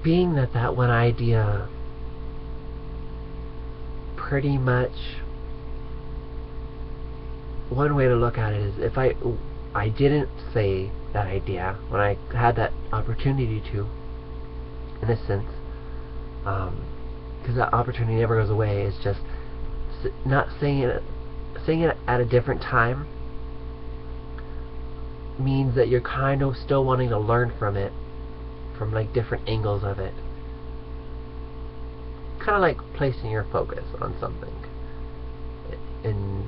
being that that one idea pretty much, one way to look at it is, if I didn't say that idea when I had that opportunity to, in a sense, because that opportunity never goes away. It's just not saying it at a different time means that you're kind of still wanting to learn from it, from like different angles of it. Kind of like placing your focus on something and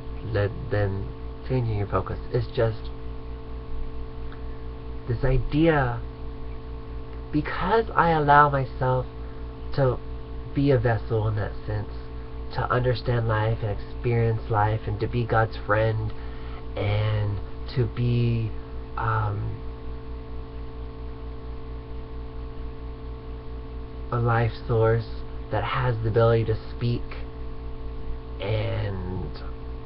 then changing your focus. It's just this idea, because I allow myself to be a vessel in that sense, to understand life and experience life, and to be God's friend, and to be a life source that has the ability to speak and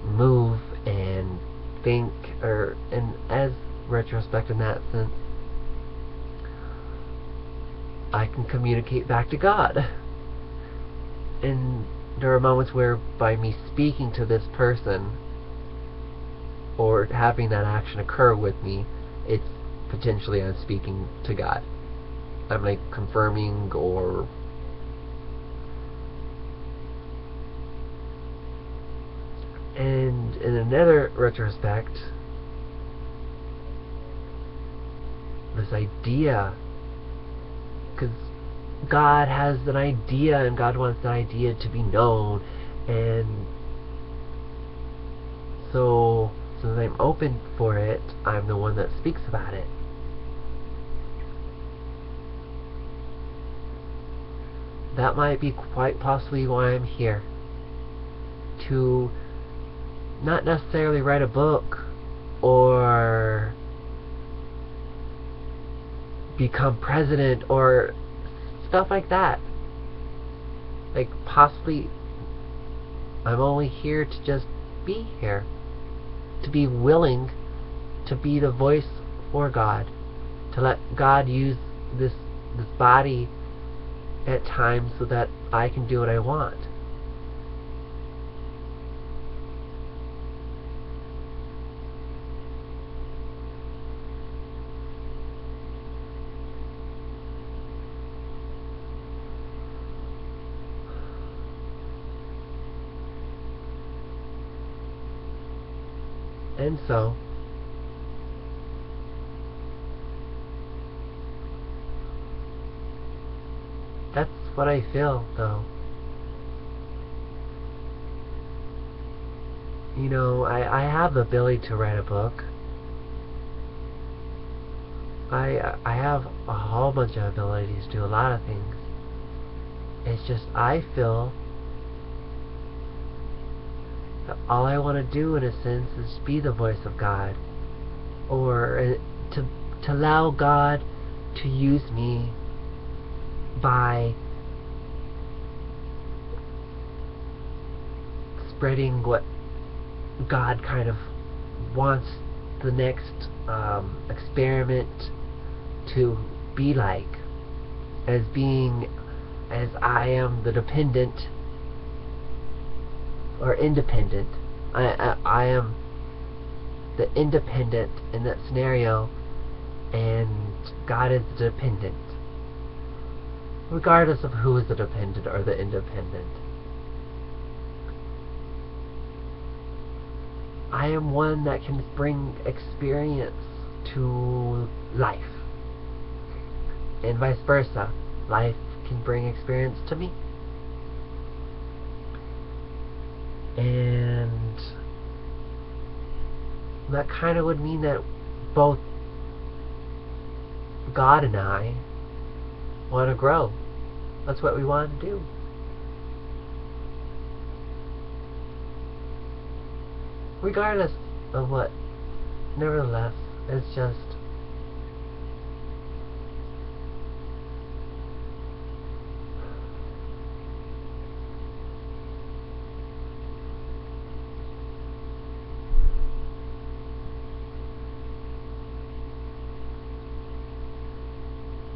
move and think, and as retrospect in that sense, I can communicate back to God. And there are moments where by me speaking to this person or having that action occur with me, it's potentially I'm speaking to God. I'm like confirming or and in another retrospect, this idea, because God has an idea and God wants that idea to be known, and so since I'm open for it, I'm the one that speaks about it. That might be quite possibly why I'm here, to not necessarily write a book or become president or stuff like that. Like possibly I'm only here to just be here, to be willing to be the voice for God, to let God use this body at times so that I can do what I want. And so that's what I feel, though. You know, I have the ability to write a book. I have a whole bunch of abilities to do a lot of things. It's just I feel that all I want to do in a sense is be the voice of God, or to allow God to use me by spreading what God kind of wants the next experiment to be like, as I am the dependent or independent. I am the independent in that scenario, and God is the dependent, regardless of who is the dependent or the independent. I am one that can bring experience to life, and vice versa. Life can bring experience to me. And that kind of would mean that both God and I want to grow. That's what we want to do. Regardless of what, nevertheless, it's just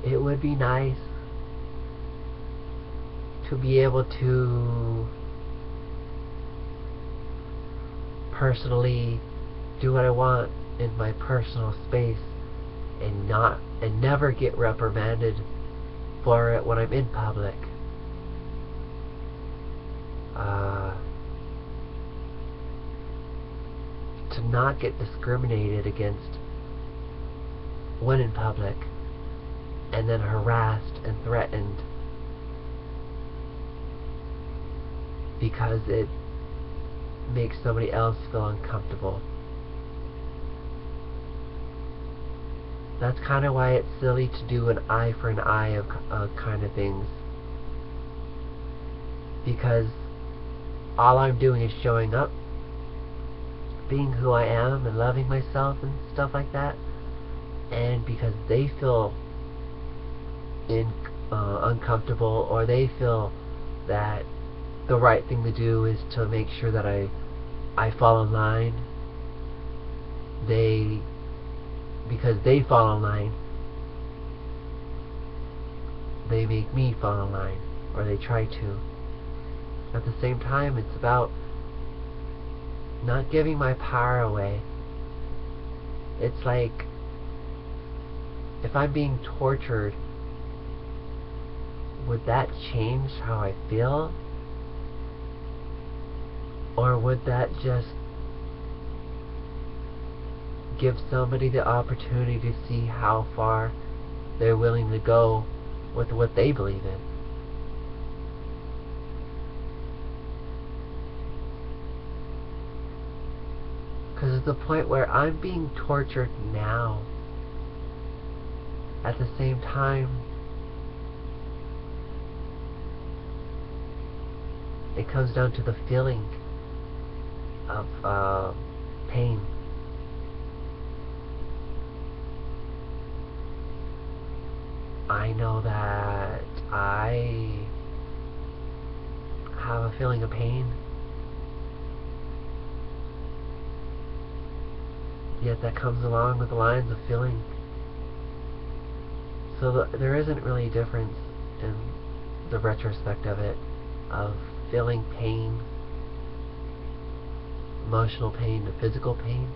it would be nice to be able to personally do what I want in my personal space and never get reprimanded for it when I'm in public. To not get discriminated against when in public and then harassed and threatened because it makes somebody else feel uncomfortable. That's kind of why it's silly to do an eye for an eye of kind of things, because all I'm doing is showing up, being who I am and loving myself and stuff like that, and because they feel uncomfortable, or they feel that the right thing to do is to make sure that I fall in line, because they fall in line, they make me fall in line, or they try to. At the same time, it's about not giving my power away. It's like, if I'm being tortured, would that change how I feel? Or would that just give somebody the opportunity to see how far they're willing to go with what they believe in? Because it's the point where I'm being tortured now. At the same time, it comes down to the feeling of pain. I know that I have a feeling of pain, yet that comes along with the lines of feeling. So there isn't really a difference in the retrospect of it, of feeling pain, emotional pain to physical pain.